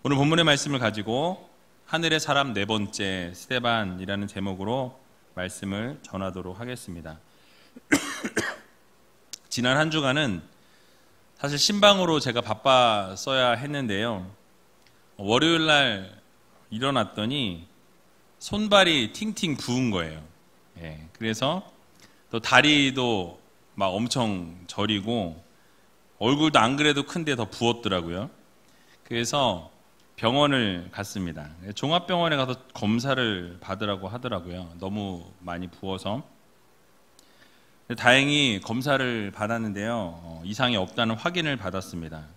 오늘 본문의 말씀을 가지고 하늘의 사람 네 번째 스데반이라는 제목으로 말씀을 전하도록 하겠습니다. 지난 한 주간은 사실 신방으로 제가 바빴어야 했는데요. 월요일 날 일어났더니 손발이 팅팅 부은 거예요. 그래서 또 다리도 막 엄청 저리고 얼굴도 안 그래도 큰데 더 부었더라고요. 그래서 병원을 갔습니다. 종합병원에 가서 검사를 받으라고 하더라고요. 너무 많이 부어서. 다행히 검사를 받았는데요. 이상이 없다는 확인을 받았습니다.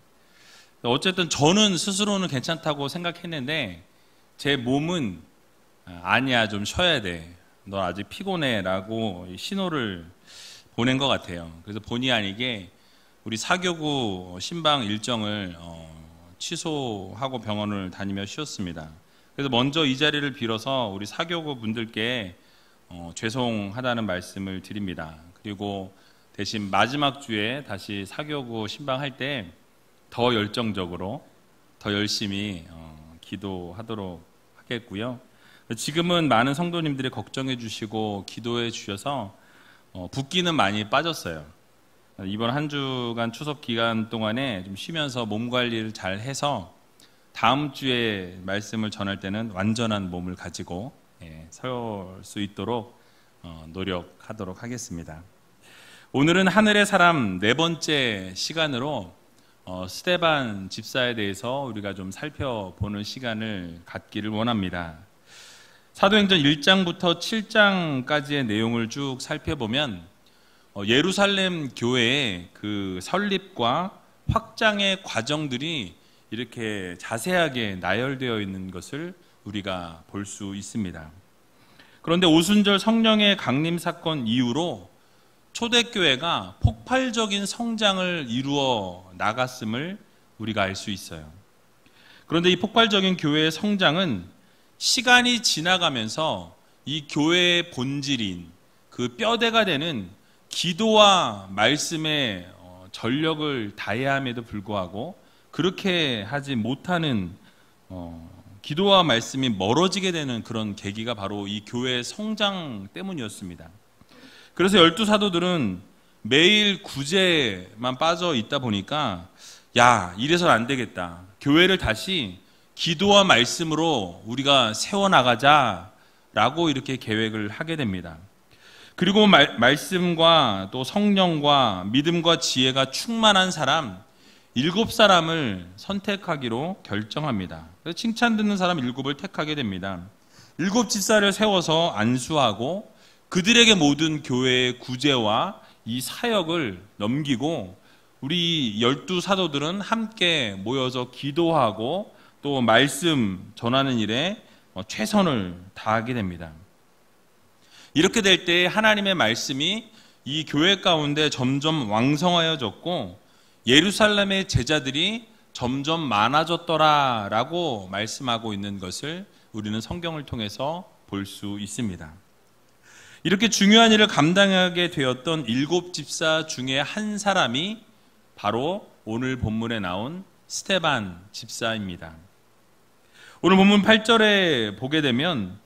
어쨌든 저는 스스로는 괜찮다고 생각했는데 제 몸은 아니야, 좀 쉬어야 돼. 너 아직 피곤해 라고 신호를 보낸 것 같아요. 그래서 본의 아니게 우리 사교구 신방 일정을 취소하고 병원을 다니며 쉬었습니다. 그래서 먼저 이 자리를 빌어서 우리 사교구 분들께 죄송하다는 말씀을 드립니다. 그리고 대신 마지막 주에 다시 사교구 신방할 때 더 열정적으로 더 열심히 기도하도록 하겠고요. 지금은 많은 성도님들이 걱정해 주시고 기도해 주셔서 붓기는 많이 빠졌어요. 이번 한 주간 추석 기간 동안에 좀 쉬면서 몸 관리를 잘 해서 다음 주에 말씀을 전할 때는 완전한 몸을 가지고 설 수 있도록 노력하도록 하겠습니다. 오늘은 하늘의 사람 네 번째 시간으로 스데반 집사에 대해서 우리가 좀 살펴보는 시간을 갖기를 원합니다. 사도행전 1장부터 7장까지의 내용을 쭉 살펴보면 예루살렘 교회의 그 설립과 확장의 과정들이 이렇게 자세하게 나열되어 있는 것을 우리가 볼 수 있습니다. 그런데 오순절 성령의 강림 사건 이후로 초대교회가 폭발적인 성장을 이루어 나갔음을 우리가 알 수 있어요. 그런데 이 폭발적인 교회의 성장은 시간이 지나가면서 이 교회의 본질인 그 뼈대가 되는 기도와 말씀에 전력을 다해야 함에도 불구하고 그렇게 하지 못하는 기도와 말씀이 멀어지게 되는 그런 계기가 바로 이 교회의 성장 때문이었습니다. 그래서 12사도들은 매일 구제만 빠져 있다 보니까 야, 이래서는 안 되겠다. 교회를 다시 기도와 말씀으로 우리가 세워나가자라고 이렇게 계획을 하게 됩니다. 그리고 말씀과 또 성령과 믿음과 지혜가 충만한 사람 7사람을 선택하기로 결정합니다. 그래서 칭찬 듣는 사람 7을 택하게 됩니다. 7 집사를 세워서 안수하고 그들에게 모든 교회의 구제와 이 사역을 넘기고 우리 12사도들은 함께 모여서 기도하고 또 말씀 전하는 일에 최선을 다하게 됩니다. 이렇게 될 때 하나님의 말씀이 이 교회 가운데 점점 왕성하여졌고 예루살렘의 제자들이 점점 많아졌더라라고 말씀하고 있는 것을 우리는 성경을 통해서 볼 수 있습니다. 이렇게 중요한 일을 감당하게 되었던 7 집사 중에 한 사람이 바로 오늘 본문에 나온 스데반 집사입니다. 오늘 본문 8절에 보게 되면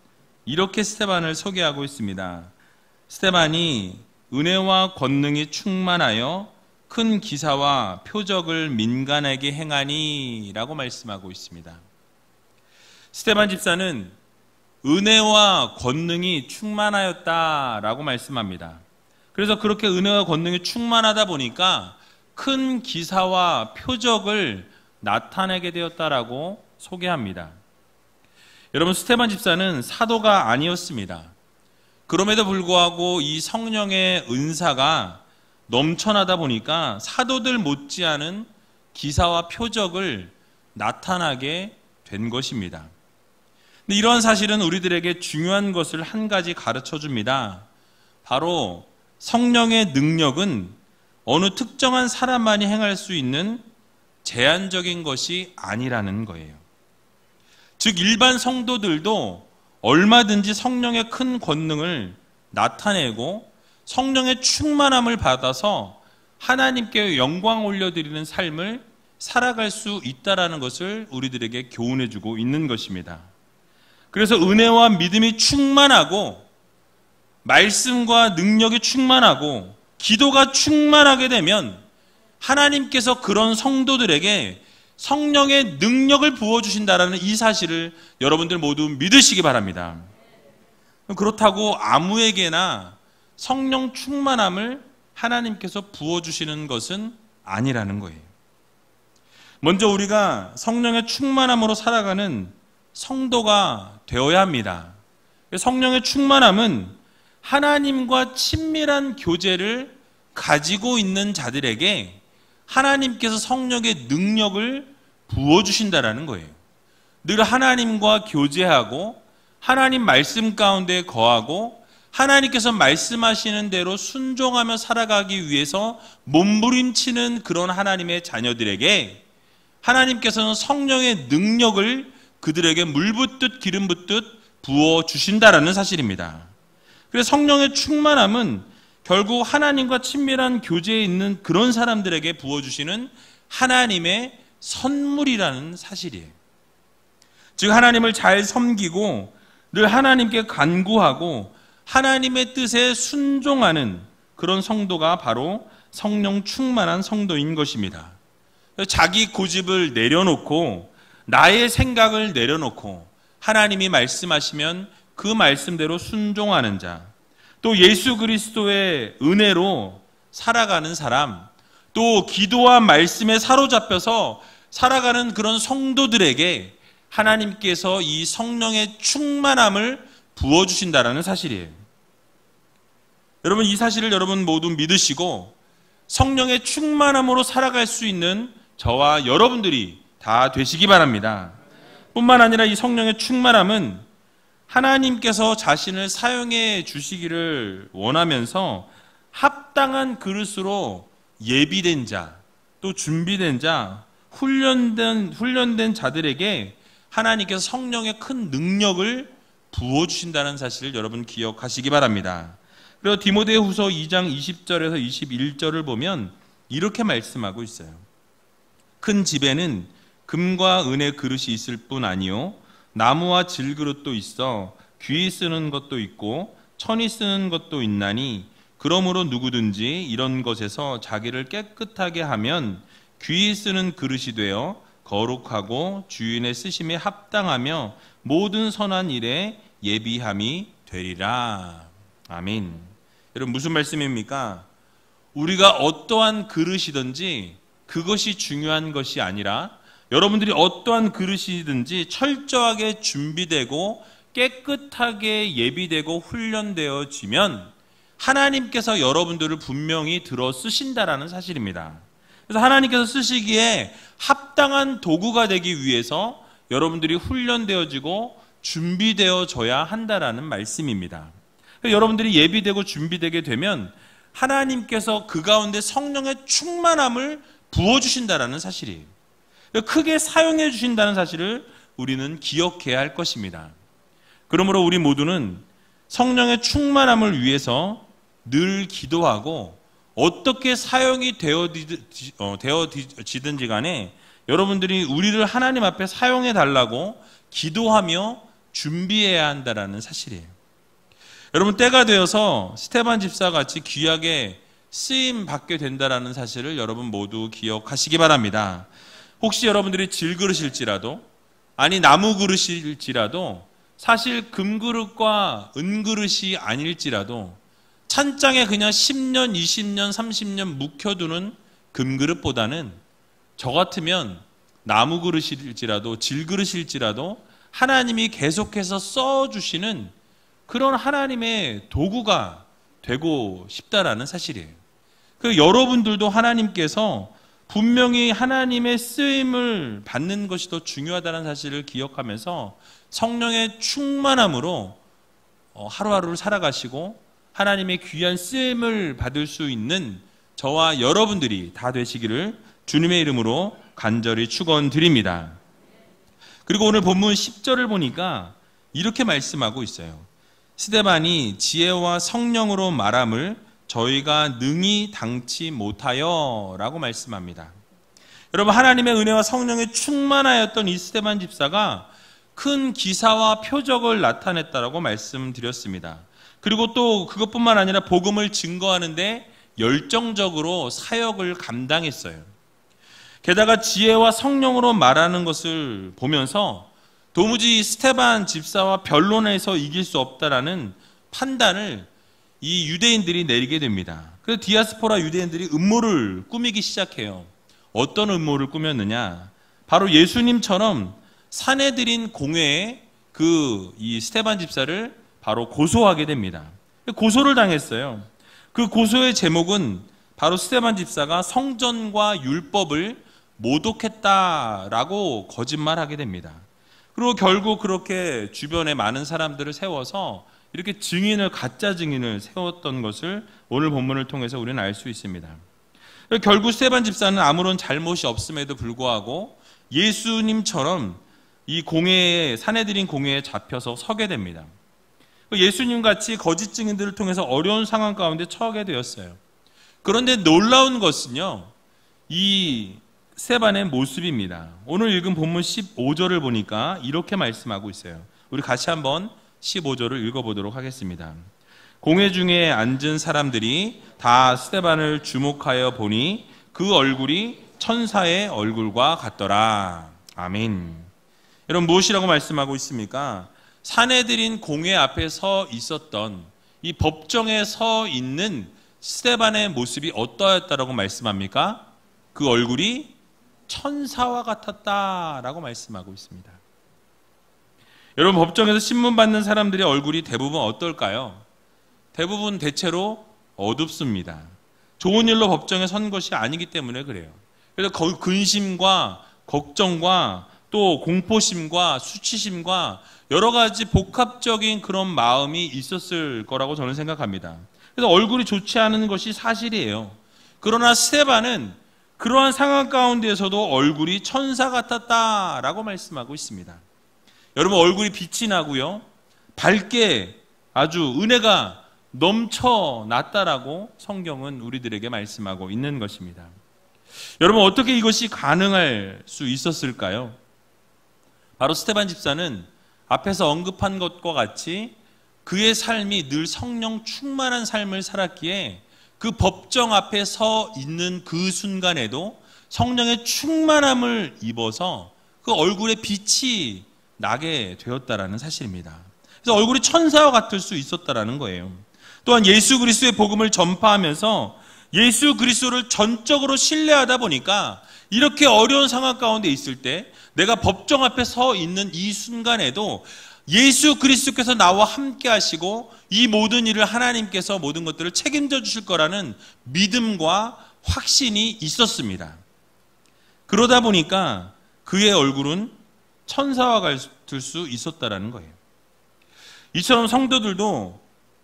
이렇게 스데반을 소개하고 있습니다. 스데반이 은혜와 권능이 충만하여 큰 기사와 표적을 민간에게 행하니 라고 말씀하고 있습니다. 스데반 집사는 은혜와 권능이 충만하였다라고 말씀합니다. 그래서 그렇게 은혜와 권능이 충만하다 보니까 큰 기사와 표적을 나타내게 되었다라고 소개합니다. 여러분, 스데반 집사는 사도가 아니었습니다. 그럼에도 불구하고 이 성령의 은사가 넘쳐나다 보니까 사도들 못지않은 기사와 표적을 나타나게 된 것입니다. 근데 이러한 사실은 우리들에게 중요한 것을 한 가지 가르쳐 줍니다. 바로 성령의 능력은 어느 특정한 사람만이 행할 수 있는 제한적인 것이 아니라는 거예요. 즉 일반 성도들도 얼마든지 성령의 큰 권능을 나타내고 성령의 충만함을 받아서 하나님께 영광 올려드리는 삶을 살아갈 수 있다라는 것을 우리들에게 교훈해 주고 있는 것입니다. 그래서 은혜와 믿음이 충만하고 말씀과 능력이 충만하고 기도가 충만하게 되면 하나님께서 그런 성도들에게 성령의 능력을 부어주신다라는 이 사실을 여러분들 모두 믿으시기 바랍니다. 그렇다고 아무에게나 성령 충만함을 하나님께서 부어주시는 것은 아니라는 거예요. 먼저 우리가 성령의 충만함으로 살아가는 성도가 되어야 합니다. 성령의 충만함은 하나님과 친밀한 교제를 가지고 있는 자들에게 하나님께서 성령의 능력을 부어주신다라는 거예요. 늘 하나님과 교제하고 하나님 말씀 가운데 거하고 하나님께서 말씀하시는 대로 순종하며 살아가기 위해서 몸부림치는 그런 하나님의 자녀들에게 하나님께서는 성령의 능력을 그들에게 물 붓듯 기름 붓듯 부어주신다라는 사실입니다. 그래서 성령의 충만함은 결국 하나님과 친밀한 교제에 있는 그런 사람들에게 부어주시는 하나님의 선물이라는 사실이에요. 즉 하나님을 잘 섬기고 늘 하나님께 간구하고 하나님의 뜻에 순종하는 그런 성도가 바로 성령 충만한 성도인 것입니다. 자기 고집을 내려놓고 나의 생각을 내려놓고 하나님이 말씀하시면 그 말씀대로 순종하는 자, 또 예수 그리스도의 은혜로 살아가는 사람, 또 기도와 말씀에 사로잡혀서 살아가는 그런 성도들에게 하나님께서 이 성령의 충만함을 부어주신다라는 사실이에요. 여러분, 이 사실을 여러분 모두 믿으시고 성령의 충만함으로 살아갈 수 있는 저와 여러분들이 다 되시기 바랍니다. 뿐만 아니라 이 성령의 충만함은 하나님께서 자신을 사용해 주시기를 원하면서 합당한 그릇으로 예비된 자, 또 준비된 자, 훈련된 자들에게 하나님께서 성령의 큰 능력을 부어주신다는 사실을 여러분 기억하시기 바랍니다. 그리고 디모데후서 2장 20절에서 21절을 보면 이렇게 말씀하고 있어요. 큰 집에는 금과 은의 그릇이 있을 뿐 아니요 나무와 질그릇도 있어 귀히 쓰는 것도 있고 천이 쓰는 것도 있나니 그러므로 누구든지 이런 것에서 자기를 깨끗하게 하면 귀히 쓰는 그릇이 되어 거룩하고 주인의 쓰심에 합당하며 모든 선한 일에 예비함이 되리라. 아멘. 여러분, 무슨 말씀입니까? 우리가 어떠한 그릇이든지 그것이 중요한 것이 아니라 여러분들이 어떠한 그릇이든지 철저하게 준비되고 깨끗하게 예비되고 훈련되어지면 하나님께서 여러분들을 분명히 들어 쓰신다라는 사실입니다. 그래서 하나님께서 쓰시기에 합당한 도구가 되기 위해서 여러분들이 훈련되어지고 준비되어져야 한다라는 말씀입니다. 여러분들이 예비되고 준비되게 되면 하나님께서 그 가운데 성령의 충만함을 부어주신다라는 사실이에요. 크게 사용해 주신다는 사실을 우리는 기억해야 할 것입니다. 그러므로 우리 모두는 성령의 충만함을 위해서 늘 기도하고 어떻게 사용이 되어지든지 간에 여러분들이 우리를 하나님 앞에 사용해 달라고 기도하며 준비해야 한다는 사실이에요. 여러분, 때가 되어서 스테반 집사 같이 귀하게 쓰임 받게 된다는 사실을 여러분 모두 기억하시기 바랍니다. 혹시 여러분들이 질그릇일지라도 아니 나무 그릇일지라도 사실 금그릇과 은그릇이 아닐지라도 찬장에 그냥 10년, 20년, 30년 묵혀두는 금그릇보다는 저 같으면 나무 그릇일지라도 질그릇일지라도 하나님이 계속해서 써주시는 그런 하나님의 도구가 되고 싶다라는 사실이에요. 여러분들도 하나님께서 분명히 하나님의 쓰임을 받는 것이 더 중요하다는 사실을 기억하면서 성령의 충만함으로 하루하루를 살아가시고 하나님의 귀한 쓰임을 받을 수 있는 저와 여러분들이 다 되시기를 주님의 이름으로 간절히 축원드립니다. 그리고 오늘 본문 10절을 보니까 이렇게 말씀하고 있어요. 스데반이 지혜와 성령으로 말함을 저희가 능히 당치 못하여 라고 말씀합니다. 여러분, 하나님의 은혜와 성령에 충만하였던 이 스데반 집사가 큰 기사와 표적을 나타냈다라고 말씀드렸습니다. 그리고 또 그것뿐만 아니라 복음을 증거하는데 열정적으로 사역을 감당했어요. 게다가 지혜와 성령으로 말하는 것을 보면서 도무지 스데반 집사와 변론에서 이길 수 없다라는 판단을 이 유대인들이 내리게 됩니다. 그래서 디아스포라 유대인들이 음모를 꾸미기 시작해요. 어떤 음모를 꾸몄느냐? 바로 예수님처럼 사내들인 공회에 이 스데반 집사를 바로 고소하게 됩니다. 고소를 당했어요. 그 고소의 제목은 바로 스데반 집사가 성전과 율법을 모독했다라고 거짓말하게 됩니다. 그리고 결국 그렇게 주변에 많은 사람들을 세워서 이렇게 가짜 증인을 세웠던 것을 오늘 본문을 통해서 우리는 알 수 있습니다. 결국 스데반 집사는 아무런 잘못이 없음에도 불구하고 예수님처럼 이 사내들인 공회에 잡혀서 서게 됩니다. 예수님 같이 거짓 증인들을 통해서 어려운 상황 가운데 처하게 되었어요. 그런데 놀라운 것은요, 이 스데반의 모습입니다. 오늘 읽은 본문 15절을 보니까 이렇게 말씀하고 있어요. 우리 같이 한번 15절을 읽어보도록 하겠습니다. 공회 중에 앉은 사람들이 다 스데반을 주목하여 보니 그 얼굴이 천사의 얼굴과 같더라. 아멘. 여러분, 무엇이라고 말씀하고 있습니까? 사내들인 공회 앞에 서 있었던, 이 법정에 서 있는 스데반의 모습이 어떠했다라고 말씀합니까? 그 얼굴이 천사와 같았다라고 말씀하고 있습니다. 여러분, 법정에서 신문 받는 사람들의 얼굴이 대부분 어떨까요? 대부분 대체로 어둡습니다. 좋은 일로 법정에 선 것이 아니기 때문에 그래요. 그래서 근심과 걱정과 또 공포심과 수치심과 여러 가지 복합적인 그런 마음이 있었을 거라고 저는 생각합니다. 그래서 얼굴이 좋지 않은 것이 사실이에요. 그러나 스데반은 그러한 상황 가운데에서도 얼굴이 천사 같았다라고 말씀하고 있습니다. 여러분, 얼굴이 빛이 나고요, 밝게 아주 은혜가 넘쳐났다라고 성경은 우리들에게 말씀하고 있는 것입니다. 여러분, 어떻게 이것이 가능할 수 있었을까요? 바로 스데반 집사는 앞에서 언급한 것과 같이 그의 삶이 늘 성령 충만한 삶을 살았기에 그 법정 앞에 서 있는 그 순간에도 성령의 충만함을 입어서 그 얼굴에 빛이 나게 되었다라는 사실입니다. 그래서 얼굴이 천사와 같을 수 있었다라는 거예요. 또한 예수 그리스도의 복음을 전파하면서 예수 그리스도를 전적으로 신뢰하다 보니까 이렇게 어려운 상황 가운데 있을 때 내가 법정 앞에 서 있는 이 순간에도 예수 그리스도께서 나와 함께 하시고 이 모든 일을 하나님께서 모든 것들을 책임져 주실 거라는 믿음과 확신이 있었습니다. 그러다 보니까 그의 얼굴은 천사와 같을 수 있었다라는 거예요. 이처럼 성도들도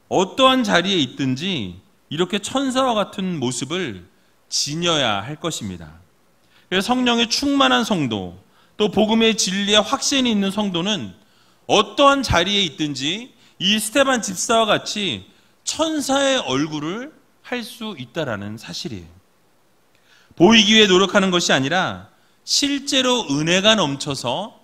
어떠한 자리에 있든지 이렇게 천사와 같은 모습을 지녀야 할 것입니다. 그래서 성령의 충만한 성도, 또 복음의 진리에 확신이 있는 성도는 어떠한 자리에 있든지 이 스데반 집사와 같이 천사의 얼굴을 할 수 있다라는 사실이에요. 보이기 위해 노력하는 것이 아니라 실제로 은혜가 넘쳐서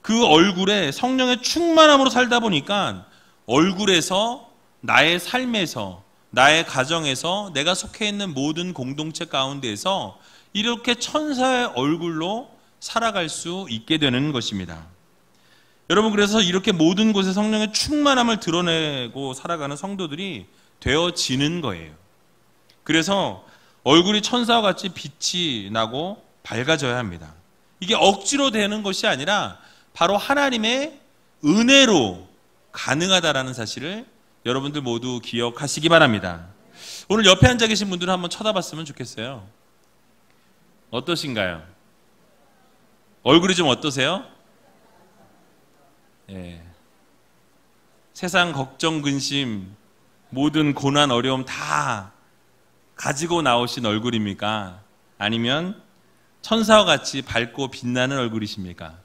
그 얼굴에 성령의 충만함으로 살다 보니까 얼굴에서, 나의 삶에서, 나의 가정에서, 내가 속해 있는 모든 공동체 가운데에서 이렇게 천사의 얼굴로 살아갈 수 있게 되는 것입니다. 여러분, 그래서 이렇게 모든 곳에 성령의 충만함을 드러내고 살아가는 성도들이 되어지는 거예요. 그래서 얼굴이 천사와 같이 빛이 나고 밝아져야 합니다. 이게 억지로 되는 것이 아니라 바로 하나님의 은혜로 가능하다라는 사실을 여러분들 모두 기억하시기 바랍니다. 오늘 옆에 앉아 계신 분들은 한번 쳐다봤으면 좋겠어요. 어떠신가요? 얼굴이 좀 어떠세요? 예. 세상 걱정, 근심, 모든 고난, 어려움 다 가지고 나오신 얼굴입니까? 아니면 천사와 같이 밝고 빛나는 얼굴이십니까?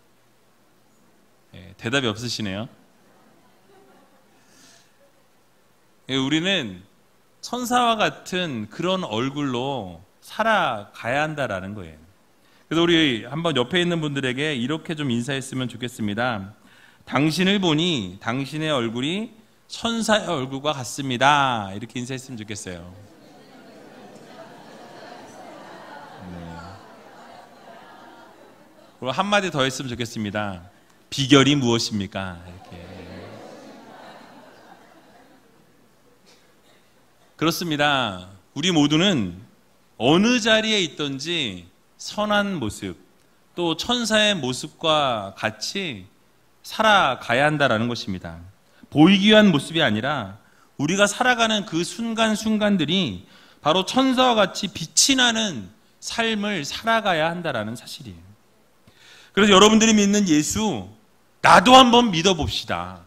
예, 대답이 없으시네요. 예, 우리는 천사와 같은 그런 얼굴로 살아가야 한다라는 거예요. 그래서 우리 한번 옆에 있는 분들에게 이렇게 좀 인사했으면 좋겠습니다. 당신을 보니 당신의 얼굴이 천사의 얼굴과 같습니다. 이렇게 인사했으면 좋겠어요. 그리고 한마디 더 했으면 좋겠습니다. 비결이 무엇입니까? 이렇게. 그렇습니다. 우리 모두는 어느 자리에 있든지 선한 모습, 또 천사의 모습과 같이 살아가야 한다는 것입니다. 보이기 위한 모습이 아니라 우리가 살아가는 그 순간순간들이 바로 천사와 같이 빛이 나는 삶을 살아가야 한다는 사실이에요. 그래서 여러분들이 믿는 예수, 나도 한번 믿어봅시다.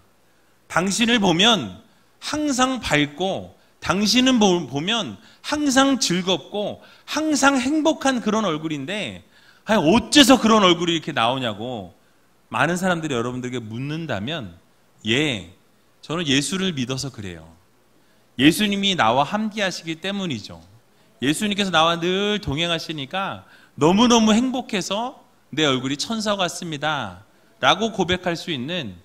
당신을 보면 항상 밝고, 당신은 보면 항상 즐겁고 항상 행복한 그런 얼굴인데 어째서 그런 얼굴이 이렇게 나오냐고 많은 사람들이 여러분들에게 묻는다면, 저는 예수를 믿어서 그래요. 예수님이 나와 함께 하시기 때문이죠. 예수님께서 나와 늘 동행하시니까 너무너무 행복해서 내 얼굴이 천사 같습니다 라고 고백할 수 있는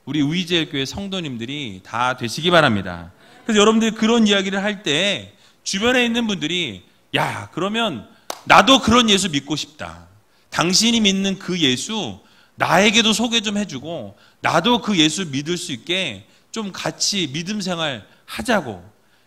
우리 우이제일교회 성도님들이 다 되시기 바랍니다. 그래서 여러분들이 그런 이야기를 할 때 주변에 있는 분들이, 야, 그러면 나도 그런 예수 믿고 싶다. 당신이 믿는 그 예수 나에게도 소개 좀 해주고 나도 그 예수 믿을 수 있게 좀 같이 믿음 생활 하자고,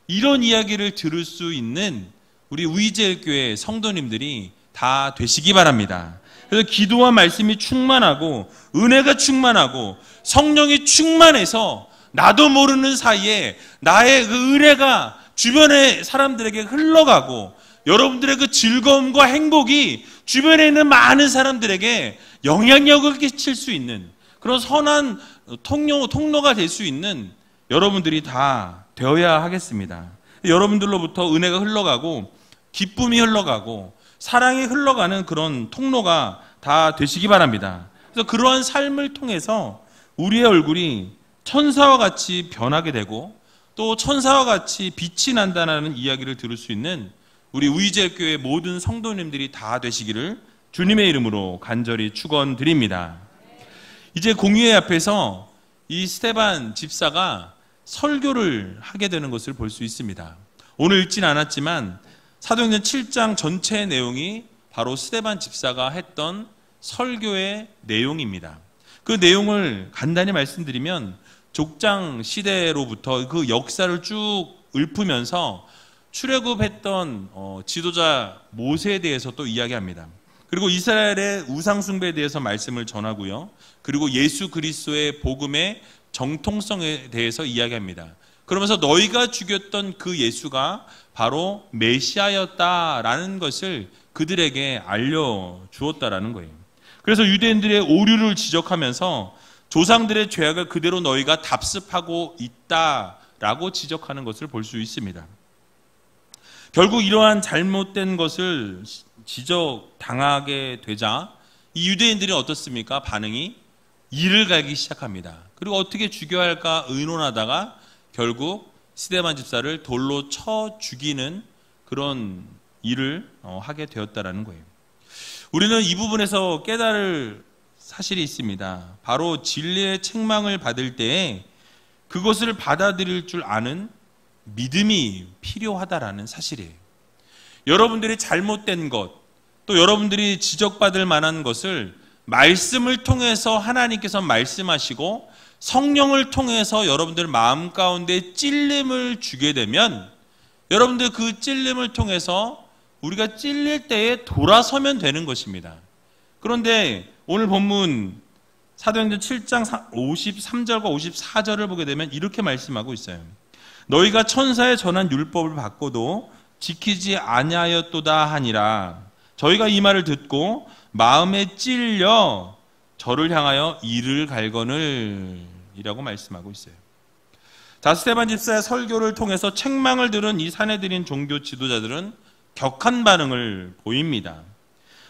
이런 이야기를 들을 수 있는 우리 우이제일교회 성도님들이 다 되시기 바랍니다. 그래서 기도와 말씀이 충만하고 은혜가 충만하고 성령이 충만해서 나도 모르는 사이에 나의 그 은혜가 주변의 사람들에게 흘러가고 여러분들의 그 즐거움과 행복이 주변에 있는 많은 사람들에게 영향력을 끼칠 수 있는 그런 선한 통로가 될 수 있는 여러분들이 다 되어야 하겠습니다. 여러분들로부터 은혜가 흘러가고 기쁨이 흘러가고 사랑이 흘러가는 그런 통로가 다 되시기 바랍니다. 그래서 그러한 삶을 통해서 우리의 얼굴이 천사와 같이 변하게 되고 또 천사와 같이 빛이 난다는 이야기를 들을 수 있는 우리 우이제일교회 모든 성도님들이 다 되시기를 주님의 이름으로 간절히 축원드립니다. 이제 공의회 앞에서 이 스테반 집사가 설교를 하게 되는 것을 볼 수 있습니다. 오늘 읽진 않았지만 사도행전 7장 전체의 내용이 바로 스테반 집사가 했던 설교의 내용입니다. 그 내용을 간단히 말씀드리면 족장 시대로부터 그 역사를 쭉 읊으면서 출애굽했던 지도자 모세에 대해서 또 이야기합니다. 그리고 이스라엘의 우상숭배에 대해서 말씀을 전하고요. 그리고 예수 그리스도의 복음의 정통성에 대해서 이야기합니다. 그러면서 너희가 죽였던 그 예수가 바로 메시아였다라는 것을 그들에게 알려주었다라는 거예요. 그래서 유대인들의 오류를 지적하면서 조상들의 죄악을 그대로 너희가 답습하고 있다라고 지적하는 것을 볼 수 있습니다. 결국 이러한 잘못된 것을 지적당하게 되자 이 유대인들이 어떻습니까? 반응이 이를 갈기 시작합니다. 그리고 어떻게 죽여야 할까 의논하다가 결국 스데반 집사를 돌로 쳐 죽이는 그런 일을 하게 되었다라는 거예요. 우리는 이 부분에서 깨달을 사실이 있습니다. 바로 진리의 책망을 받을 때에 그것을 받아들일 줄 아는 믿음이 필요하다라는 사실이에요. 여러분들이 잘못된 것, 또 여러분들이 지적받을 만한 것을 말씀을 통해서 하나님께서 말씀하시고 성령을 통해서 여러분들 마음 가운데 찔림을 주게 되면 여러분들 그 찔림을 통해서 우리가 찔릴 때에 돌아서면 되는 것입니다. 그런데 오늘 본문 사도행전 7장 53절과 54절을 보게 되면 이렇게 말씀하고 있어요. 너희가 천사의 전한 율법을 받고도 지키지 아니하였도다 하니라. 저희가 이 말을 듣고 마음에 찔려 저를 향하여 이를 갈거늘 이라고 말씀하고 있어요. 자, 스데반 집사의 설교를 통해서 책망을 들은 이 사내들인 종교 지도자들은 격한 반응을 보입니다.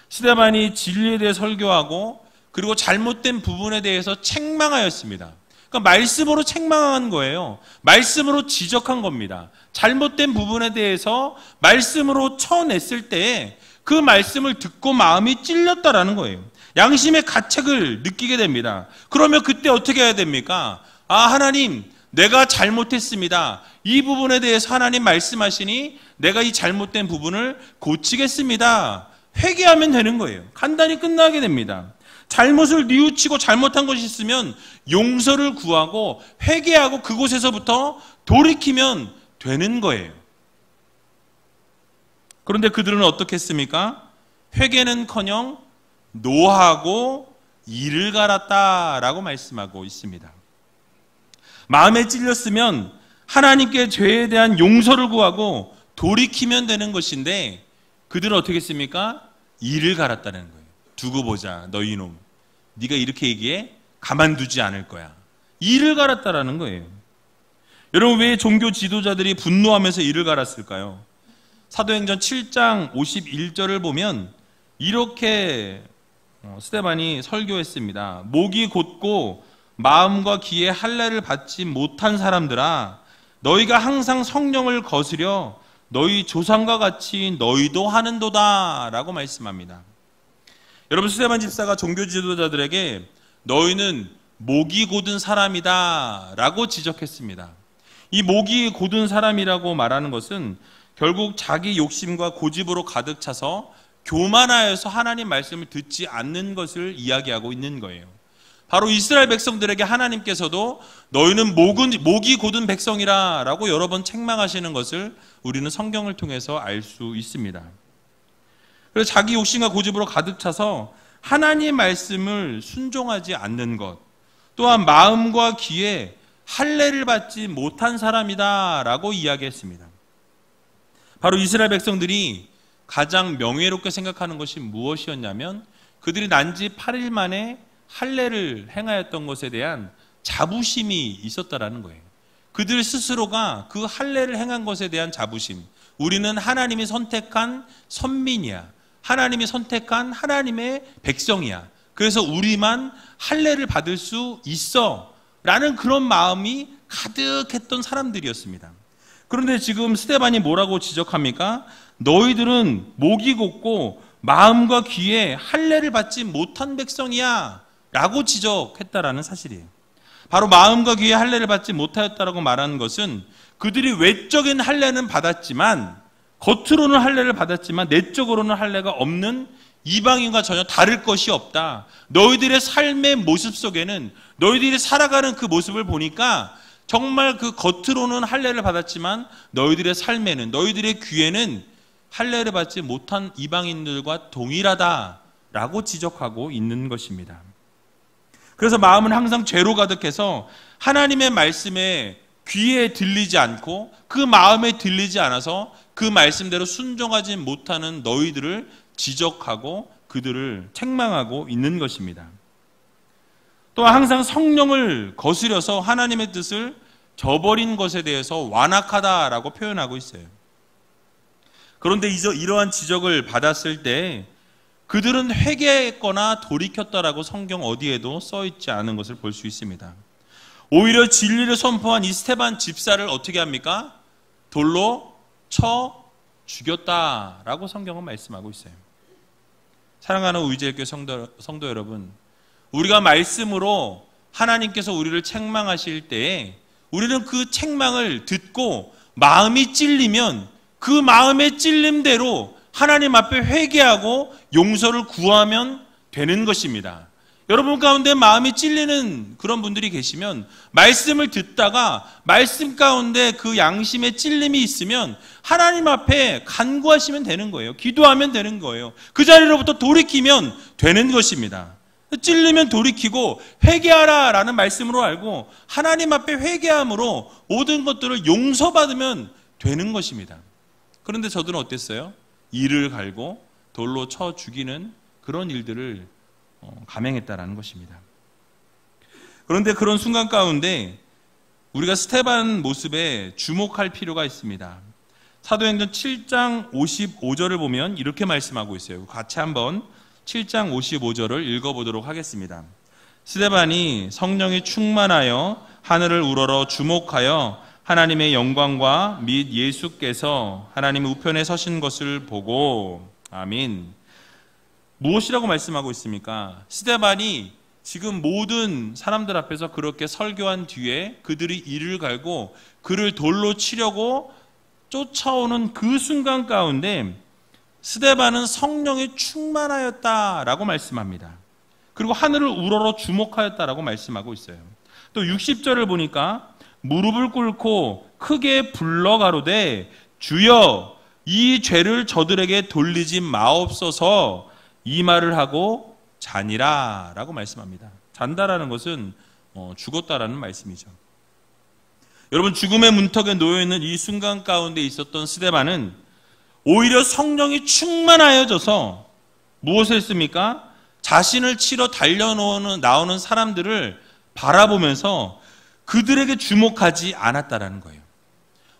스데반이 진리에 대해 설교하고 그리고 잘못된 부분에 대해서 책망하였습니다. 그러니까 말씀으로 책망한 거예요. 말씀으로 지적한 겁니다. 잘못된 부분에 대해서 말씀으로 쳐냈을 때 그 말씀을 듣고 마음이 찔렸다라는 거예요. 양심의 가책을 느끼게 됩니다. 그러면 그때 어떻게 해야 됩니까? 하나님, 내가 잘못했습니다. 이 부분에 대해서 하나님 말씀하시니 내가 이 잘못된 부분을 고치겠습니다. 회개하면 되는 거예요. 간단히 끝나게 됩니다. 잘못을 뉘우치고 잘못한 것이 있으면 용서를 구하고 회개하고 그곳에서부터 돌이키면 되는 거예요. 그런데 그들은 어떻게 했습니까? 회개는커녕 노하고 이를 갈았다라고 말씀하고 있습니다. 마음에 찔렸으면 하나님께 죄에 대한 용서를 구하고 돌이키면 되는 것인데 그들은 어떻게 했습니까? 이를 갈았다는 거예요. 두고 보자, 너희 놈. 네가 이렇게 얘기해? 가만두지 않을 거야. 이를 갈았다라는 거예요. 여러분, 왜 종교 지도자들이 분노하면서 이를 갈았을까요? 사도행전 7장 51절을 보면 이렇게 스데반이 설교했습니다. 목이 곧고 마음과 귀에 할례를 받지 못한 사람들아, 너희가 항상 성령을 거스려 너희 조상과 같이 너희도 하는도다 라고 말씀합니다. 여러분, 스데반 집사가 종교 지도자들에게 너희는 목이 곧은 사람이다 라고 지적했습니다. 이 목이 곧은 사람이라고 말하는 것은 결국 자기 욕심과 고집으로 가득 차서 교만하여서 하나님 말씀을 듣지 않는 것을 이야기하고 있는 거예요. 바로 이스라엘 백성들에게 하나님께서도 너희는 목이 곧은 백성이라 라고 여러 번 책망하시는 것을 우리는 성경을 통해서 알 수 있습니다. 그래서 자기 욕심과 고집으로 가득 차서 하나님 말씀을 순종하지 않는 것, 또한 마음과 귀에 할례를 받지 못한 사람이다 라고 이야기했습니다. 바로 이스라엘 백성들이 가장 명예롭게 생각하는 것이 무엇이었냐면 그들이 난 지 8일 만에 할례를 행하였던 것에 대한 자부심이 있었다라는 거예요. 그들 스스로가 그 할례를 행한 것에 대한 자부심. 우리는 하나님이 선택한 선민이야. 하나님이 선택한 하나님의 백성이야. 그래서 우리만 할례를 받을 수 있어. 라는 그런 마음이 가득했던 사람들이었습니다. 그런데 지금 스데반이 뭐라고 지적합니까? 너희들은 목이 곧고 마음과 귀에 할례를 받지 못한 백성이야 라고 지적했다라는 사실이에요. 바로 마음과 귀에 할례를 받지 못하였다라고 말하는 것은 그들이 외적인 할례는 받았지만, 겉으로는 할례를 받았지만 내적으로는 할례가 없는 이방인과 전혀 다를 것이 없다. 너희들의 삶의 모습 속에는, 너희들이 살아가는 그 모습을 보니까 정말 그 겉으로는 할례를 받았지만 너희들의 삶에는, 너희들의 귀에는 할례를 받지 못한 이방인들과 동일하다라고 지적하고 있는 것입니다. 그래서 마음은 항상 죄로 가득해서 하나님의 말씀에 귀에 들리지 않고 그 마음에 들리지 않아서 그 말씀대로 순종하지 못하는 너희들을 지적하고 그들을 책망하고 있는 것입니다. 또 항상 성령을 거스려서 하나님의 뜻을 저버린 것에 대해서 완악하다라고 표현하고 있어요. 그런데 이러한 지적을 받았을 때 그들은 회개했거나 돌이켰다라고 성경 어디에도 써있지 않은 것을 볼 수 있습니다. 오히려 진리를 선포한 이 스데반 집사를 어떻게 합니까? 돌로 쳐 죽였다라고 성경은 말씀하고 있어요. 사랑하는 우리제일교회 성도 여러분, 우리가 말씀으로 하나님께서 우리를 책망하실 때에 우리는 그 책망을 듣고 마음이 찔리면 그 마음의 찔림대로 하나님 앞에 회개하고 용서를 구하면 되는 것입니다. 여러분 가운데 마음이 찔리는 그런 분들이 계시면 말씀을 듣다가 말씀 가운데 그 양심의 찔림이 있으면 하나님 앞에 간구하시면 되는 거예요. 기도하면 되는 거예요. 그 자리로부터 돌이키면 되는 것입니다. 찔리면 돌이키고 회개하라 라는 말씀으로 알고 하나님 앞에 회개함으로 모든 것들을 용서받으면 되는 것입니다. 그런데 저들은 어땠어요? 이를 갈고 돌로 쳐 죽이는 그런 일들을 감행했다라는 것입니다. 그런데 그런 순간 가운데 우리가 스데반 모습에 주목할 필요가 있습니다. 사도행전 7장 55절을 보면 이렇게 말씀하고 있어요. 같이 한번 7장 55절을 읽어보도록 하겠습니다. 스데반이 성령이 충만하여 하늘을 우러러 주목하여 하나님의 영광과 및 예수께서 하나님의 우편에 서신 것을 보고 아멘. 무엇이라고 말씀하고 있습니까? 스데반이 지금 모든 사람들 앞에서 그렇게 설교한 뒤에 그들이 이를 갈고 그를 돌로 치려고 쫓아오는 그 순간 가운데 스데반은 성령에 충만하였다라고 말씀합니다. 그리고 하늘을 우러러 주목하였다라고 말씀하고 있어요. 또 60절을 보니까 무릎을 꿇고 크게 불러 가로되 주여 이 죄를 저들에게 돌리지 마옵소서 이 말을 하고 자니라 라고 말씀합니다. 잔다라는 것은 죽었다라는 말씀이죠. 여러분, 죽음의 문턱에 놓여있는 이 순간 가운데 있었던 스데반은 오히려 성령이 충만하여져서 무엇을 했습니까? 자신을 치러 나오는 사람들을 바라보면서 그들에게 주목하지 않았다라는 거예요.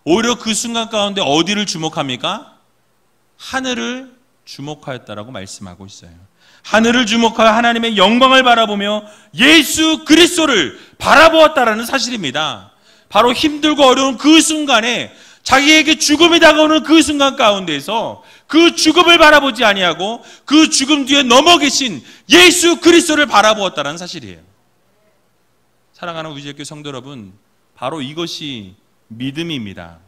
오히려 그 순간 가운데 어디를 주목합니까? 하늘을 주목하였다라고 말씀하고 있어요. 하늘을 주목하여 하나님의 영광을 바라보며 예수 그리스도를 바라보았다라는 사실입니다. 바로 힘들고 어려운 그 순간에 자기에게 죽음이 다가오는 그 순간 가운데에서 그 죽음을 바라보지 아니하고 그 죽음 뒤에 넘어 계신 예수 그리스도를 바라보았다는 사실이에요. 사랑하는 우리제교 성도 여러분, 바로 이것이 믿음입니다.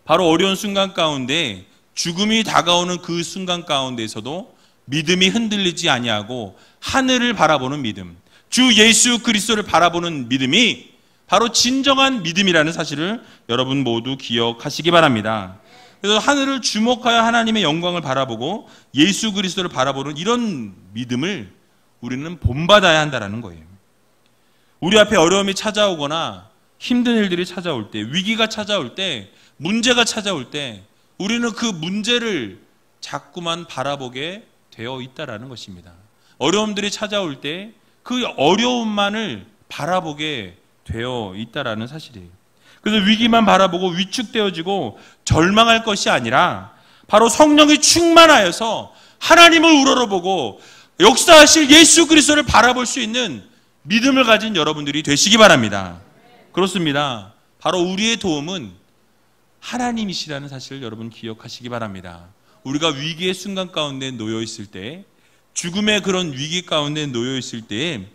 바로 어려운 순간 가운데 죽음이 다가오는 그 순간 가운데에서도 믿음이 흔들리지 아니하고 하늘을 바라보는 믿음, 주 예수 그리스도를 바라보는 믿음이 바로 진정한 믿음이라는 사실을 여러분 모두 기억하시기 바랍니다. 그래서 하늘을 주목하여 하나님의 영광을 바라보고 예수 그리스도를 바라보는 이런 믿음을 우리는 본받아야 한다는 거예요. 우리 앞에 어려움이 찾아오거나 힘든 일들이 찾아올 때, 위기가 찾아올 때, 문제가 찾아올 때 우리는 그 문제를 자꾸만 바라보게 되어 있다라는 것입니다. 어려움들이 찾아올 때 그 어려움만을 바라보게 되어 있다라는 사실이에요. 그래서 위기만 바라보고 위축되어지고 절망할 것이 아니라 바로 성령이 충만하여서 하나님을 우러러보고 역사하실 예수 그리스도를 바라볼 수 있는 믿음을 가진 여러분들이 되시기 바랍니다. 그렇습니다. 바로 우리의 도움은 하나님이시라는 사실을 여러분 기억하시기 바랍니다. 우리가 위기의 순간 가운데 놓여 있을 때, 죽음의 그런 위기 가운데 놓여 있을 때에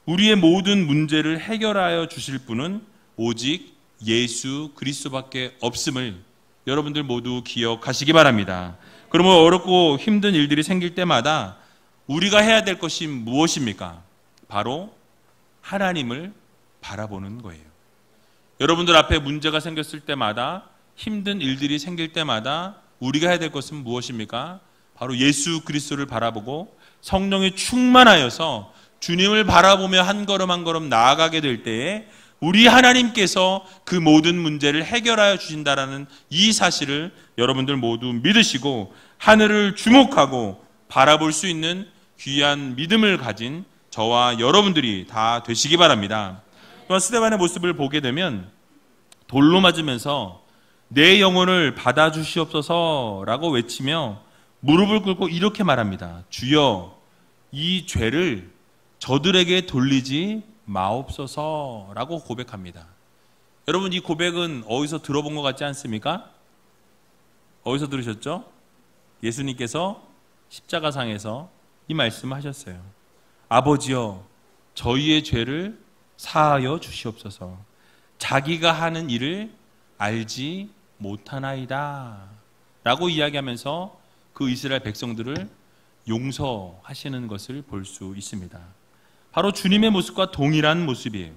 우리의 모든 문제를 해결하여 주실 분은 오직 예수 그리스도밖에 없음을 여러분들 모두 기억하시기 바랍니다. 그러면 어렵고 힘든 일들이 생길 때마다 우리가 해야 될 것이 무엇입니까? 바로 하나님을 바라보는 거예요. 여러분들 앞에 문제가 생겼을 때마다, 힘든 일들이 생길 때마다 우리가 해야 될 것은 무엇입니까? 바로 예수 그리스도를 바라보고 성령이 충만하여서 주님을 바라보며 한 걸음 한 걸음 나아가게 될 때에 우리 하나님께서 그 모든 문제를 해결하여 주신다라는 이 사실을 여러분들 모두 믿으시고 하늘을 주목하고 바라볼 수 있는 귀한 믿음을 가진 저와 여러분들이 다 되시기 바랍니다. 또한 스데반의 모습을 보게 되면 돌로 맞으면서 내 영혼을 받아주시옵소서라고 외치며 무릎을 꿇고 이렇게 말합니다. 주여, 이 죄를 저들에게 돌리지 마옵소서라고 고백합니다. 여러분, 이 고백은 어디서 들어본 것 같지 않습니까? 어디서 들으셨죠? 예수님께서 십자가상에서 이 말씀을 하셨어요. 아버지여, 저희의 죄를 사하여 주시옵소서. 자기가 하는 일을 알지 못하나이다 라고 이야기하면서 그 이스라엘 백성들을 용서하시는 것을 볼 수 있습니다. 바로 주님의 모습과 동일한 모습이에요.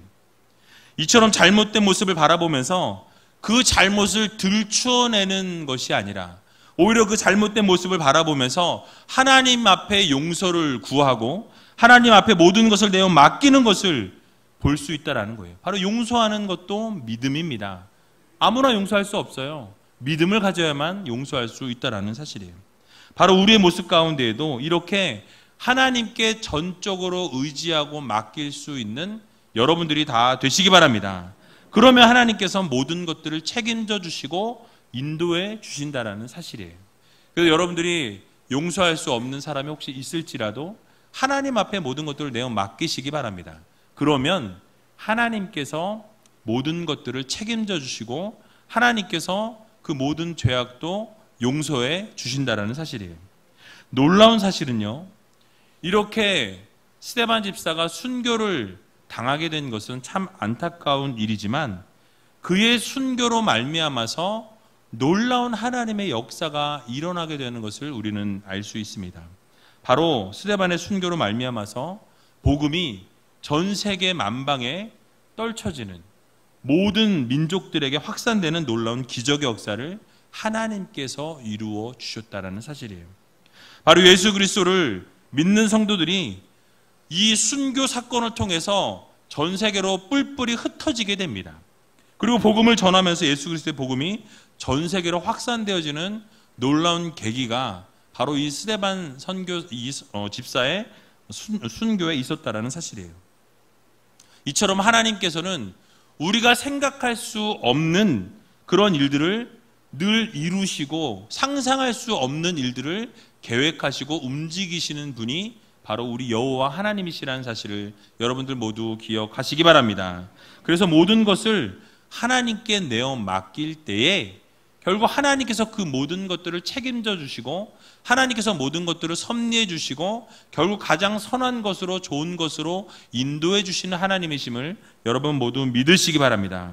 이처럼 잘못된 모습을 바라보면서 그 잘못을 들추어내는 것이 아니라 오히려 그 잘못된 모습을 바라보면서 하나님 앞에 용서를 구하고 하나님 앞에 모든 것을 내어 맡기는 것을 볼 수 있다는 거예요. 바로 용서하는 것도 믿음입니다. 아무나 용서할 수 없어요. 믿음을 가져야만 용서할 수 있다는 사실이에요. 바로 우리의 모습 가운데에도 이렇게 하나님께 전적으로 의지하고 맡길 수 있는 여러분들이 다 되시기 바랍니다. 그러면 하나님께서 모든 것들을 책임져 주시고 인도해 주신다는 사실이에요. 그래서 여러분들이 용서할 수 없는 사람이 혹시 있을지라도 하나님 앞에 모든 것들을 내어 맡기시기 바랍니다. 그러면 하나님께서 모든 것들을 책임져 주시고 하나님께서 그 모든 죄악도 용서해 주신다는 사실이에요. 놀라운 사실은요, 이렇게 스데반 집사가 순교를 당하게 된 것은 참 안타까운 일이지만 그의 순교로 말미암아서 놀라운 하나님의 역사가 일어나게 되는 것을 우리는 알 수 있습니다. 바로 스데반의 순교로 말미암아서 복음이 전 세계 만방에 떨쳐지는, 모든 민족들에게 확산되는 놀라운 기적의 역사를 하나님께서 이루어 주셨다라는 사실이에요. 바로 예수 그리스도를 믿는 성도들이 이 순교 사건을 통해서 전 세계로 뿔뿔이 흩어지게 됩니다. 그리고 복음을 전하면서 예수 그리스도의 복음이 전 세계로 확산되어지는 놀라운 계기가 바로 이 스데반 집사의 순교에 있었다라는 사실이에요. 이처럼 하나님께서는 우리가 생각할 수 없는 그런 일들을 늘 이루시고 상상할 수 없는 일들을 계획하시고 움직이시는 분이 바로 우리 여호와 하나님이시라는 사실을 여러분들 모두 기억하시기 바랍니다. 그래서 모든 것을 하나님께 내어 맡길 때에 결국 하나님께서 그 모든 것들을 책임져 주시고 하나님께서 모든 것들을 섭리해 주시고 결국 가장 선한 것으로 좋은 것으로 인도해 주시는 하나님이심을 여러분 모두 믿으시기 바랍니다.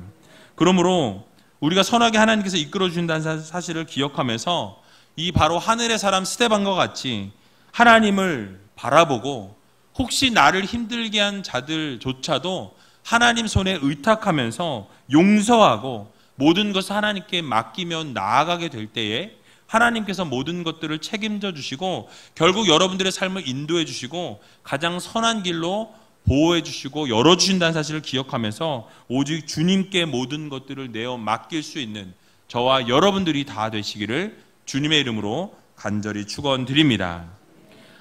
그러므로 우리가 선하게 하나님께서 이끌어 주신다는 사실을 기억하면서 이 바로 하늘의 사람 스데반과 같이 하나님을 바라보고 혹시 나를 힘들게 한 자들조차도 하나님 손에 의탁하면서 용서하고 모든 것을 하나님께 맡기며 나아가게 될 때에 하나님께서 모든 것들을 책임져 주시고 결국 여러분들의 삶을 인도해 주시고 가장 선한 길로 보호해 주시고 열어주신다는 사실을 기억하면서 오직 주님께 모든 것들을 내어 맡길 수 있는 저와 여러분들이 다 되시기를 주님의 이름으로 간절히 축원드립니다.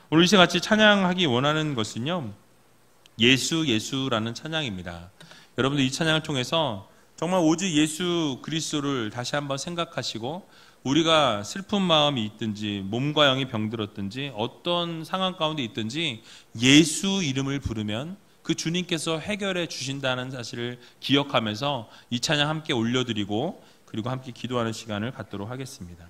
오늘 이 시간 같이 찬양하기 원하는 것은요, 예수 예수라는 찬양입니다. 여러분들 이 찬양을 통해서 정말 오직 예수 그리스도를 다시 한번 생각하시고 우리가 슬픈 마음이 있든지 몸과 영이 병들었든지 어떤 상황 가운데 있든지 예수 이름을 부르면 그 주님께서 해결해 주신다는 사실을 기억하면서 이 찬양 함께 올려드리고 그리고 함께 기도하는 시간을 갖도록 하겠습니다.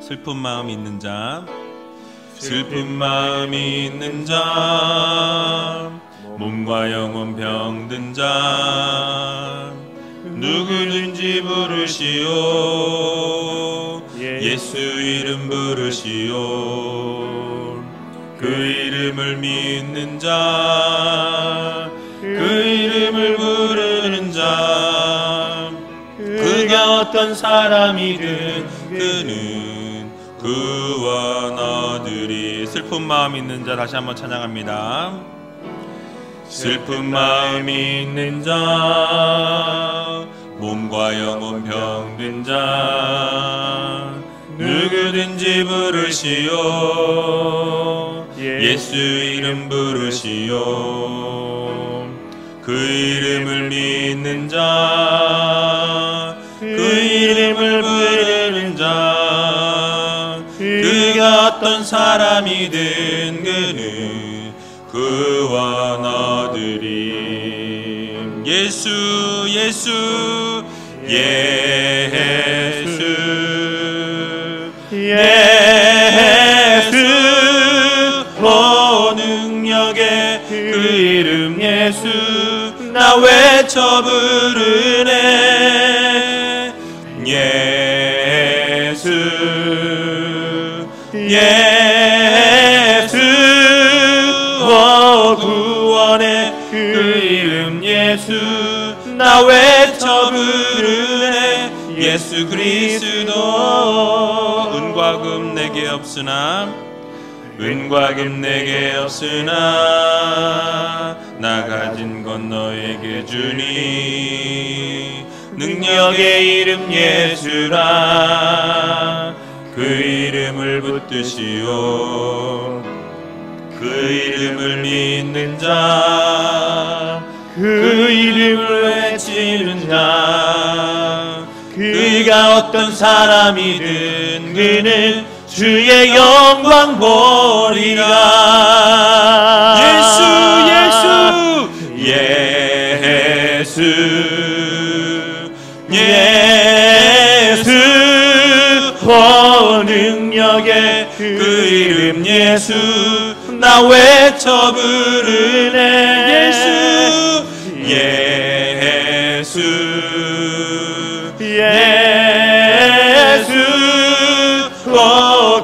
슬픈 마음 있는 자, 슬픈 마음이 있는 자, 몸과 영혼 병든 자, 누구든지 부르시오. 예수 이름 부르시오. 그 이름을 믿는 자, 그 이름을 부르는 자, 그가 어떤 사람이든 그는 그와 나들이. 슬픈 마음 있는 자 다시 한번 찬양합니다. 슬픈 마음이 있는 자, 몸과 영혼 병든 자, 누구든지 부르시오. 예수 이름 부르시오. 그 이름을 믿는 자, 그 이름을 부르는 자, 그가 어떤 사람이든 그는 그와 나들이. 예수 예수 예수 예수 오 능력의 그 이름 예수 나 외쳐 부르네. 예수 예수 오 구원의 그 이름 예수 나 외쳐 부르네. 예수 그리스도. 은과 금 내게 없으나 은과 금 내게 없으나 나 가진 건 너에게 주니. 능력의 이름 예수라. 그 이름을 붙드시오. 그 이름을 믿는 자, 그 이름을 외치는 자, 그가 어떤 사람이든 그는 주의 영광 보리라. 예수 예수 능력의 그 이름 예수 나 외쳐 부르네. 예수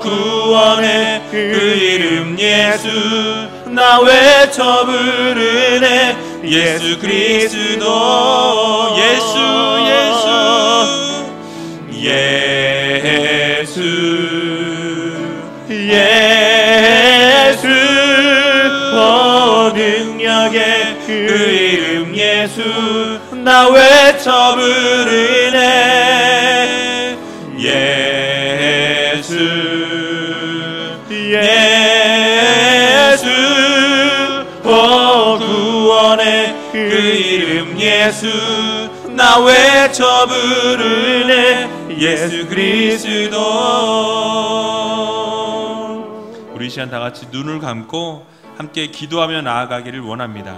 구원의 그 이름 예수 나 외쳐 부르네. 예수 그리스도 예수 능력의 그 이름 예수 나 외쳐 부르네. 예수 구원의 그 이름 예수 나 외쳐 부르네. 예수 그리스도. 우리 시간 다 같이 눈을 감고 함께 기도하며 나아가기를 원합니다.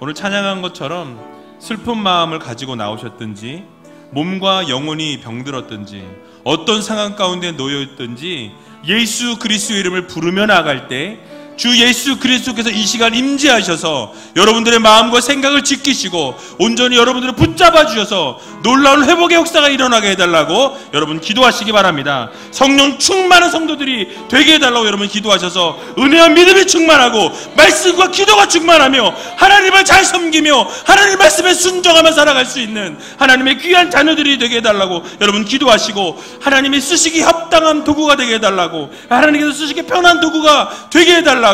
오늘 찬양한 것처럼 슬픈 마음을 가지고 나오셨든지 몸과 영혼이 병들었든지 어떤 상황 가운데 놓여있든지 예수 그리스도의 이름을 부르며 나아갈 때 주 예수 그리스도께서 이 시간 임재하셔서 여러분들의 마음과 생각을 지키시고 온전히 여러분들을 붙잡아 주셔서 놀라운 회복의 역사가 일어나게 해달라고 여러분 기도하시기 바랍니다. 성령 충만한 성도들이 되게 해달라고 여러분 기도하셔서 은혜와 믿음이 충만하고 말씀과 기도가 충만하며 하나님을 잘 섬기며 하나님 말씀에 순종하며 살아갈 수 있는 하나님의 귀한 자녀들이 되게 해달라고 여러분 기도하시고 하나님이 쓰시기 합당한 도구가 되게 해달라고 하나님께서 쓰시기 편한 도구가 되게 해달라고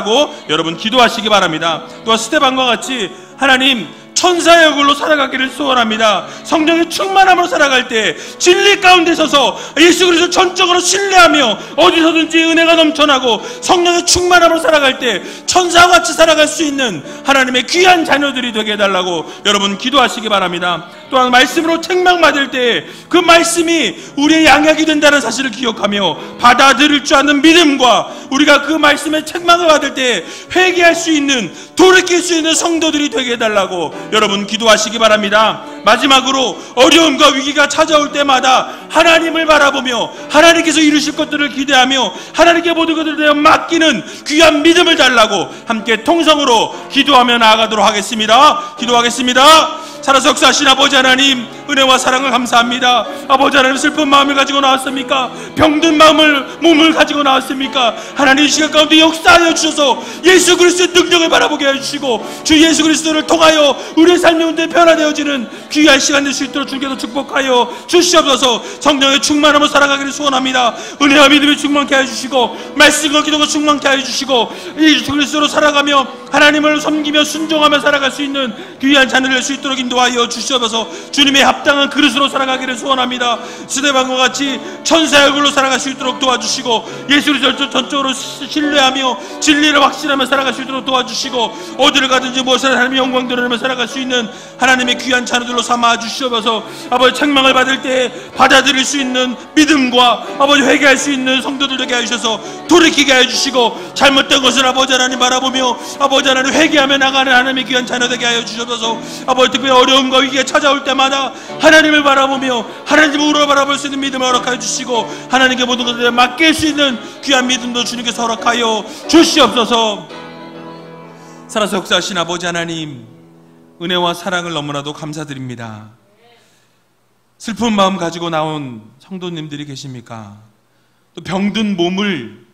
여러분 기도하시기 바랍니다. 또한 스데반과 같이 하나님 천사의 얼굴로 살아가기를 소원합니다. 성령의 충만함으로 살아갈 때 진리 가운데 서서 예수 그리스도 전적으로 신뢰하며 어디서든지 은혜가 넘쳐나고 성령의 충만함으로 살아갈 때 천사와 같이 살아갈 수 있는 하나님의 귀한 자녀들이 되게 해달라고 여러분 기도하시기 바랍니다. 또한 말씀으로 책망받을 때 그 말씀이 우리의 양약이 된다는 사실을 기억하며 받아들일 줄 아는 믿음과 우리가 그 말씀의 책망을 받을 때 회개할 수 있는 돌이킬 수 있는 성도들이 되게 해달라고 여러분 기도하시기 바랍니다. 마지막으로 어려움과 위기가 찾아올 때마다 하나님을 바라보며 하나님께서 이루실 것들을 기대하며 하나님께 모든 것들을 대해 맡기는 귀한 믿음을 달라고 함께 통성으로 기도하며 나아가도록 하겠습니다. 기도하겠습니다. 살아서 역사하신 아버지 하나님 은혜와 사랑을 감사합니다. 아버지 하나님 슬픈 마음을 가지고 나왔습니까? 병든 몸을 가지고 나왔습니까? 하나님 이 시간 가운데 역사하여 주셔서 예수 그리스도의 능력을 바라보게 해주시고 주 예수 그리스도를 통하여 우리의 삶의 온전히 변화되어지는 귀한 시간 될 수 있도록 주께서 축복하여 주시옵소서. 성령의 충만함으로 살아가기를 소원합니다. 은혜와 믿음이 충만케 해주시고 말씀과 기도가 충만케 해주시고 예수 그리스도로 살아가며 하나님을 섬기며 순종하며 살아갈 수 있는 귀한 자녀를 낼 수 있도록 인도하여 주시옵소서. 주님의 합당한 그릇으로 살아가기를 소원합니다. 스데반과 같이 천사의 얼굴로 살아갈 수 있도록 도와주시고 예수 그리스도를 전적으로 신뢰하며 진리를 확신하며 살아갈 수 있도록 도와주시고 어디를 가든지 무엇을 하나님의 영광 드러내며 살아갈 수 있는 하나님의 귀한 자녀들로 삼아 주시옵소서. 아버지 책망을 받을 때 받아들일 수 있는 믿음과 아버지 회개할 수 있는 성도들 되게 하셔서 돌이키게 해주시고 잘못된 것을 아버지 하나님 바라보며 아버지 하나님 회개하며 나가는 하나님의 귀한 자녀 되게 하여 주셔서 아버지 특별히 어려움과 위기가 찾아올 때마다 하나님을 바라보며 하나님으로 바라볼 수 있는 믿음을 허락하여 주시고 하나님께 모든 것을 맡길 수 있는 귀한 믿음도 주님께서 허락하여 주시옵소서. 살아서 역사하신 아버지 하나님 은혜와 사랑을 너무나도 감사드립니다. 슬픈 마음 가지고 나온 성도님들이 계십니까? 또 병든 몸을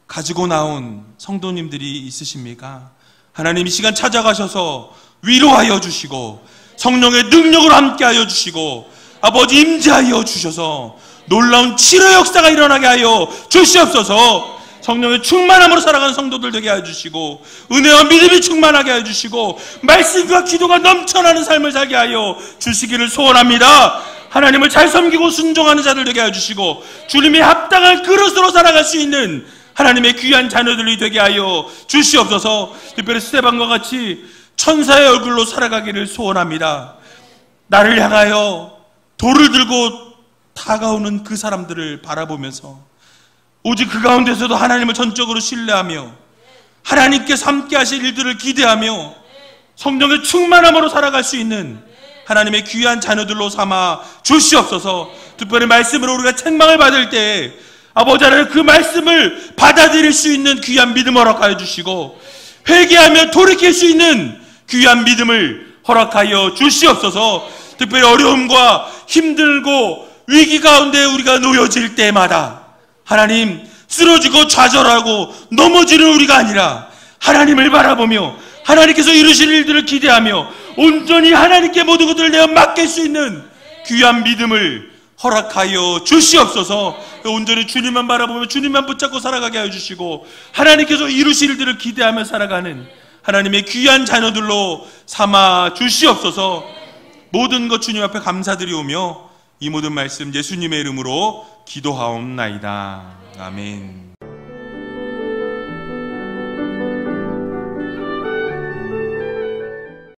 가지고 나온 성도님들이 있으십니까? 하나님 이 시간 찾아가셔서 위로하여 주시고 성령의 능력으로 함께하여 주시고 아버지 임재하여 주셔서 놀라운 치료 역사가 일어나게 하여 주시옵소서. 성령의 충만함으로 살아가는 성도들 되게 해주시고 은혜와 믿음이 충만하게 해주시고 말씀과 기도가 넘쳐나는 삶을 살게 하여 주시기를 소원합니다. 하나님을 잘 섬기고 순종하는 자들 되게 해주시고 주님이 합당한 그릇으로 살아갈 수 있는 하나님의 귀한 자녀들이 되게 하여 주시옵소서. 특별히 스데반과 같이 천사의 얼굴로 살아가기를 소원합니다. 나를 향하여 돌을 들고 다가오는 그 사람들을 바라보면서 오직 그 가운데서도 하나님을 전적으로 신뢰하며 하나님께서 함께 하실 일들을 기대하며 성령의 충만함으로 살아갈 수 있는 하나님의 귀한 자녀들로 삼아 주시옵소서. 특별히 말씀으로 우리가 책망을 받을 때 아버지 하나님 그 말씀을 받아들일 수 있는 귀한 믿음 허락하여 주시고, 회개하며 돌이킬 수 있는 귀한 믿음을 허락하여 주시옵소서. 특별히 어려움과 힘들고 위기 가운데 우리가 놓여질 때마다 하나님, 쓰러지고 좌절하고 넘어지는 우리가 아니라 하나님을 바라보며 하나님께서 이루실 일들을 기대하며 온전히 하나님께 모든 것들을 내어 맡길 수 있는 귀한 믿음을 허락하여 주시옵소서. 온전히 주님만 바라보며 주님만 붙잡고 살아가게 하여 주시고, 하나님께서 이루실 일들을 기대하며 살아가는 하나님의 귀한 자녀들로 삼아 주시옵소서. 모든 것 주님 앞에 감사드리오며 이 모든 말씀 예수님의 이름으로 기도하옵나이다. 아멘.